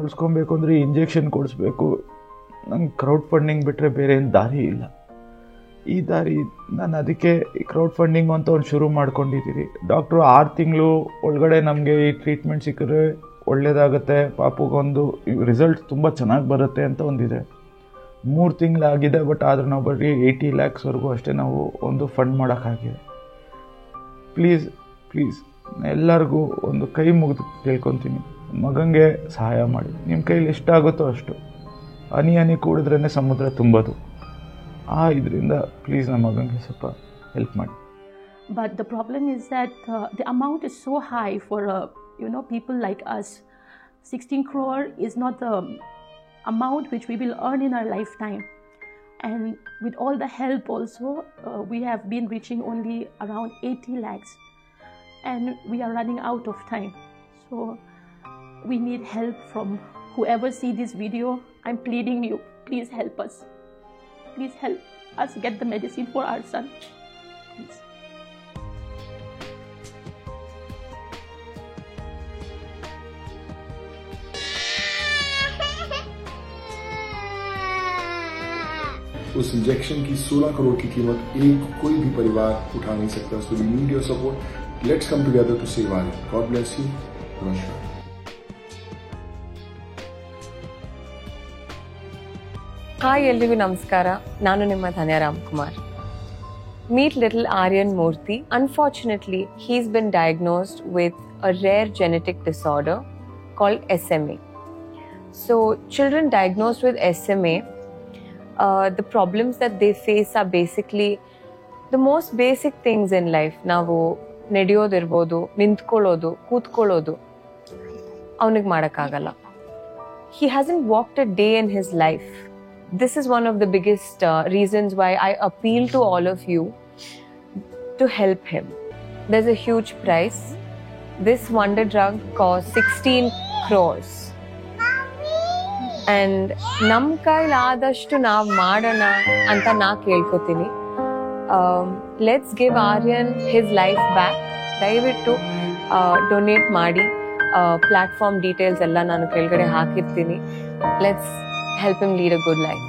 ಉಳಿಸ್ಕೊಬೇಕು ಅಂದರೆ ಇಂಜೆಕ್ಷನ್ ಕೊಡಿಸ್ಬೇಕು. ನಂಗೆ ಕ್ರೌಡ್ ಫಂಡಿಂಗ್ ಬಿಟ್ಟರೆ ಬೇರೆ ಏನು ದಾರಿ ಇಲ್ಲ. ಈ ದಾರಿ ನಾನು ಅದಕ್ಕೆ ಈ ಕ್ರೌಡ್ ಫಂಡಿಂಗ್ ಅಂತ ಒಂದು ಶುರು ಮಾಡ್ಕೊಂಡಿದ್ದೀರಿ. ಡಾಕ್ಟ್ರು 6 ತಿಂಗಳು ಒಳಗಡೆ ನಮಗೆ ಈ ಟ್ರೀಟ್ಮೆಂಟ್ ಸಿಕ್ಕರೆ ಒಳ್ಳೆಯದಾಗುತ್ತೆ, ಪಾಪುಗೊಂದು ರಿಸಲ್ಟ್ ತುಂಬ ಚೆನ್ನಾಗಿ ಬರುತ್ತೆ ಅಂತ ಒಂದಿದೆ. 3 ತಿಂಗಳಾಗಿದೆ, ಬಟ್ ಆದರೂ ನಾವು ಬರೀ 80 lakhsವರೆಗೂ ಅಷ್ಟೇ ನಾವು ಒಂದು ಫಂಡ್ ಮಾಡೋಕ್ಕಾಗಿದೆ. ಪ್ಲೀಸ್ ಎಲ್ಲರಿಗೂ ಒಂದು ಕೈ ಮುಗಿದು ಕೇಳ್ಕೊತೀನಿ, ಮಗನಿಗೆ ಸಹಾಯ ಮಾಡಿ. ನಿಮ್ಮ ಕೈಲಿ ಎಷ್ಟಾಗುತ್ತೋ ಅಷ್ಟು. ಹನಿ ಕೂಡಿದ್ರೇ ಸಮುದ್ರ ತುಂಬೋದು. ಇದರಿಂದ ಪ್ಲೀಸ್ ನಮ್ಮ ಮಗನಿಗೆ ಸ್ವಲ್ಪ ಹೆಲ್ಪ್ ಮಾಡಿ. But the problem is that the amount is so high for people like us. 16 crore is not the amount which we will earn in our lifetime. And with all the help also, we have been reaching only around 80 lakhs. And we are running out of time. So we need help from whoever see this video. I'm pleading you, please help us. Please help us get the medicine for our son. Please. उस injection की 16 करोड़ की कीमत कोई भी परिवार उठा नहीं सकता. So we need your support. Let's come together to save Aryan. God bless you. Namaskar. Hi, ಎಲ್ರಿಗೂ ನಮಸ್ಕಾರ. ನಾನು ನಿಮ್ಮ ಧನ್ಯ Ramkumar. Meet little Aryan Murthy. Unfortunately, he's been diagnosed with a rare genetic disorder called SMA. So, children diagnosed with SMA, the problems that they face are basically the most basic things in life. ನಾವು ನಡೆಯೋದಿರ್ಬೋದು, ನಿಂತ್ಕೊಳ್ಳೋದು, ಕೂತ್ಕೊಳ್ಳೋದು ಅವನಿಗೆ ಮಾಡೋಕ್ಕಾಗಲ್ಲ. He hasn't walked a day in his life. This is one of the biggest reasons why I appeal to all of you to help him. There's a huge price. This wonder drug costs 16 crores. And ನಮ್ಮ ಕೈಲಾದಷ್ಟು ನಾವು ಮಾಡೋಣ ಅಂತ ನಾ ಕೇಳ್ಕೊತೀನಿ. Let's give Aryan his life back. ದಯವಿಟ್ಟು donate ಮಾಡಿ. Platform details ಎಲ್ಲ ನಾನು ಕೆಳಗಡೆ ಹಾಕಿರ್ತೀನಿ. Let's help him lead a good life.